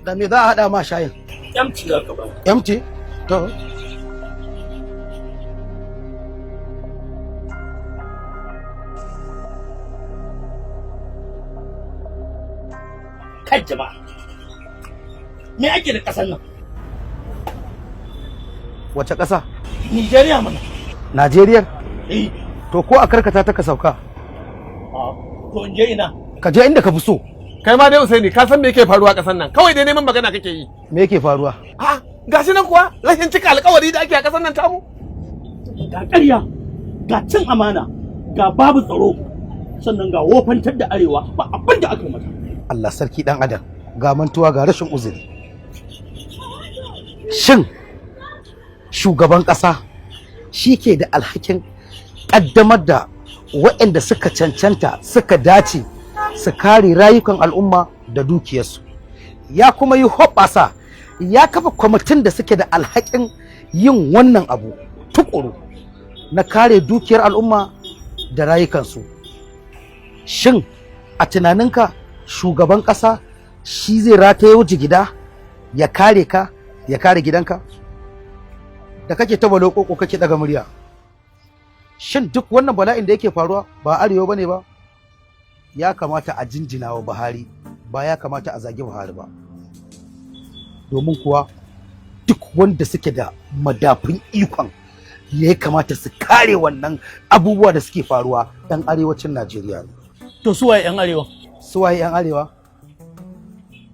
Da me za a haɗa ma shayin? Empty za ka ba. Empty? To. Kai jama'a. Me ake da ƙasar nan? Wace ƙasa? Nigeria mana. Najeriya? Eh. To ko a karkata ta ka sauka? To in je ina? Ka je inda ka fi so. Kai ma dai Usaini ka san me yake faruwa ƙasar nan? Kawai dai neman magana kake yi. Me yake faruwa? Ha, gashi nan kuwa rashin cika alƙawari da ake a ƙasar nan tamu. Ga ƙarya, ga cin amana, ga babu tsaro, sannan ga wofantar da arewa ba abin da aka yi mata. Allah sarki dan adam, ga mantuwa ga rashin uzuri. Shin shugaban ƙasa shi ke da alhakin ƙaddamar da waɗanda suka cancanta suka dace su kare rayukan al'umma da dukiyarsu, ya kuma yi hoɓɓasa ya kafa kwamitin da suke da alhakin yin wannan abu tukuru na kare dukiyar al'umma da rayukansu. Shin a tunaninka shugaban ƙasa shi zai rataye jigida ya kare ka ya kare gidanka da kake ta balokoko kake daga murya? Shin duk wannan bala'in da yake faruwa ba arewa bane ba? Ya kamata a jinjina wa Buhari, ba ya kamata a zagi Buhari ba, domin kuwa duk wanda suke da madafun ikon ya kamata su kare wannan abubuwa da suke faruwa ɗan arewacin Najeriya ne. To su waye 'yan arewa? Su waye 'yan arewa?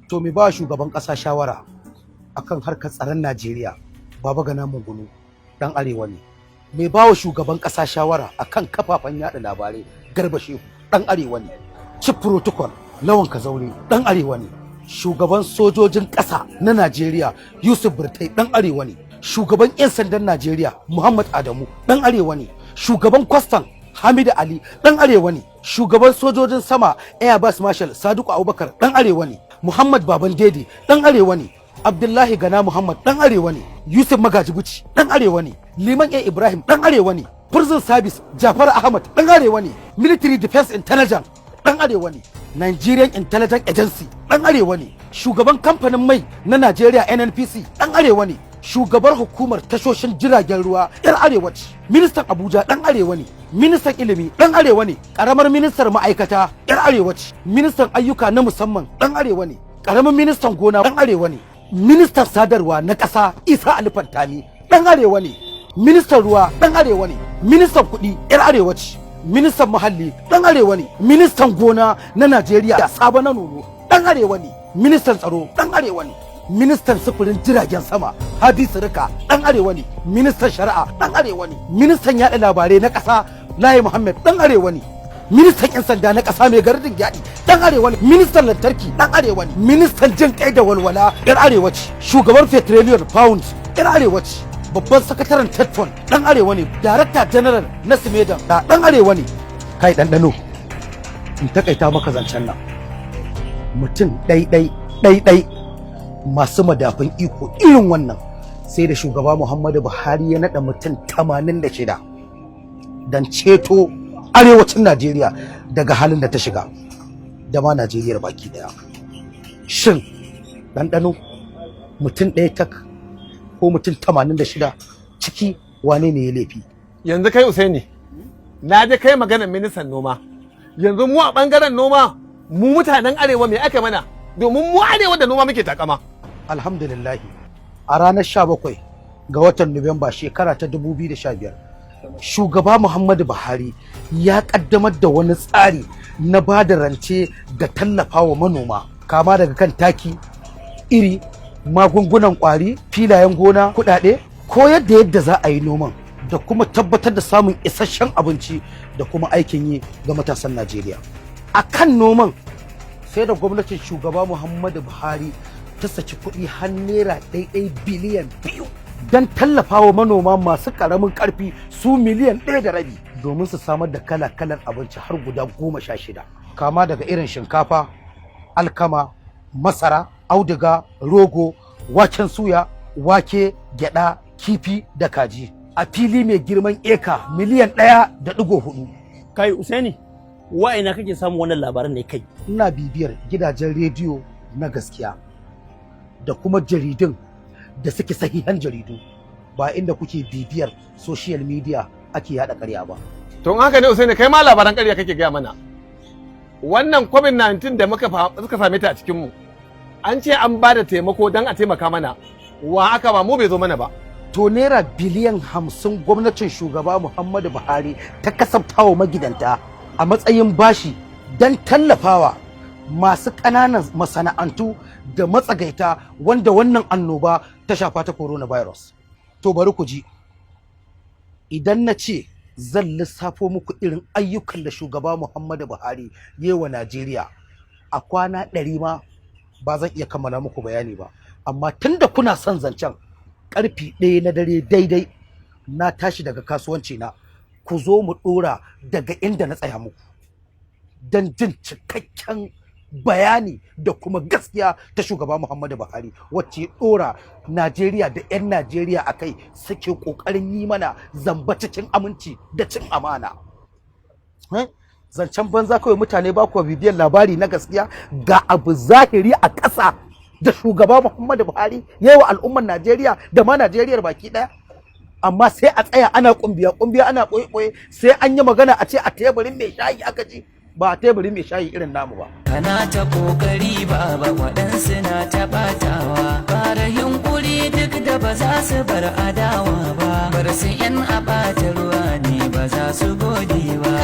To me ba shugaban ƙasa shawara akan harkar tsaron Najeriya, Baba Gana Mungunu ɗan arewa ne. Me ba wa shugaban ƙasa shawara akan kafafen yaɗa labarai, Garba Shehu ɗan arewa ne. Chief Protocol Lawan Kazaure ɗan arewa ne. Shugaban sojojin ƙasa na Najeriya Yusuf Burtai ɗan arewa ne. Shugaban 'yan sandan Najeriya Muhammad Adamu ɗan arewa ne. Shugaban kwastan Hamidu Ali ɗan arewa ne. Shugaban sojojin sama Air Vice Marshal Sadiku Abubakar ɗan arewa ne. Muhammad Baban Dede ɗan arewa ne. Abdullahi Gana Muhammad ɗan arewa ne. Yusuf Magajibuci ɗan arewa ne. Liman A Ibrahim ɗan arewa ne. Prison Service Jafar Ahmad ɗan arewa ne. Military Defense Intelligence ɗan arewa ne. Nigerian Intelligence Agency ɗan arewa ne. Shugaban kamfanin mai na Najeriya NNPC ɗan arewa ne. Shugabar hukumar tashoshin jiragen ruwa yar arewa ce. Ministan Abuja ɗan arewa ne. Ministan ilimi ɗan arewa ne. Karamar ministar ma'aikata yar arewa ce. Ministan ayyuka na musamman ɗan arewa ne. Karamin ministan gona ɗan arewa ne. Ministan sadarwa na ƙasa Isa Ali Fantami ɗan arewa ne. Ministan ruwa ɗan arewa ne. Ministan kuɗi yar arewa ce. Ministan muhalli ɗan arewa ne. Ministan gona na Najeriya Sabo na Nono ɗan arewa ne. Ministan tsaro ɗan arewa ne. Ministan sufurin jiragen sama Hadisu Rika ɗan arewa ne. Ministan shari'a ɗan arewa ne. Ministan yaɗa labarai na ƙasa Layi Muhammad ɗan arewa ne. Ministan 'yan sanda na ƙasa mai gardin gyaɗi ɗan arewa ne. Ministan lantarki ɗan arewa ne. Ministan jin kai da walwala yar arewa ce. Shugaban Petroleum Pounds yar arewa ce. Babban sakataren Tetfon ɗan arewa ne. Darakta General na Simedan ɗan arewa ne. Kai ɗanɗano in takaita maka zancen nan, mutum ɗai masu madafin iko irin wannan sai da shugaba Muhammadu Buhari ya naɗa mutum 86 don ceto arewacin Najeriya daga halin da ta shiga, da ma Najeriya baki daya. Shin ɗanɗano mutum ɗaya tak ko mutum 86 ciki wane ne ya laifi? Yanzu kai Usaini, na je kai maganar ministan noma. Yanzu mu a bangaren noma mu mutanen arewa me aka mana? Domin mu arewa da noma muke takama. Alhamdulillah, a ranar 17 ga watan Nuwamba shekara ta 2015 shugaba Muhammadu Buhari ya kaddamar da wani tsari na ba da rance da tallafa wa manoma, kama daga kan taki, iri, magungunan kwari, filayen gona, kudade, koyar da yadda za a yi noman da kuma tabbatar da samun isasshen abinci da kuma aikin yi ga matasan Najeriya. A kan noman sai da gwamnatin shugaba Muhammadu Buhari ta saki kuɗi har naira ɗaiɗai biliyan 2 don tallafawa manoma masu ƙaramin ƙarfi su miliyan 1.5 domin su samar da kala-kalar abinci har guda 16, kama daga irin shinkafa, alkama, masara, auduga, rogo, waken suya, wake, gyada, kifi da kaji a fili mai girman eka miliyan 1.4. Kai Usaini, wa'ina kake samun wannan labaran ne kai? Ina bibiyar gidajen rediyo na gaskiya da kuma jaridun da suke sahihan jaridu, ba inda kuke bibiyar social media ake yada ƙarya ba. To haka ne Usaini, kai ma labaran ƙarya kake gaya mana. Wannan COVID-19 da suka same ta a cikin mu, an ce an ba da taimako don a taimaka mana, wa aka ba mu bai zo mana ba. To naira biliyan 50 gwamnatin shugaba Muhammadu Buhari ta kasaftawa magidanta a matsayin bashi don tallafawa masu ƙananan masana'antu da matsagaita wanda wannan annoba ta shafa ta coronavirus. To bari ku ji, idan na ce zan lissafo muku irin ayyukan da shugaba Muhammadu Buhari ya yi wa Najeriya a kwana 100 ma ba zan iya kammala muku bayani ba, amma tunda kuna son zancen karfi 1 na dare daidai na tashi daga kasuwanci na, ku zo mu dora daga inda na tsaya muku don jin cikakken bayani da kuma gaskiya ta shugaba Muhammadu Buhari wacce dora Najeriya da 'yan Najeriya a kai suke kokarin yi mana zamba cikin aminci da cin amana. Zancen banza kawai mutane ba ku bibiyan labari na gaskiya ga abu zahiri a ƙasa da shugaba Muhammadu Buhari yayi wa al'ummar Najeriya da ma Najeriyar baki ɗaya. Amma sai a tsaya ana kumbiya ana ɓoye sai an yi magana a ce a teburin mai shayi aka ji, ba a teburin mai shayi irin namu ba. Kana ta kokari baba, waɗansu na ta ɓatawa, fara yunkuri duk da ba za su bar adawa ba, bar su yan a ɓata ruwa ne ba za su gode ba.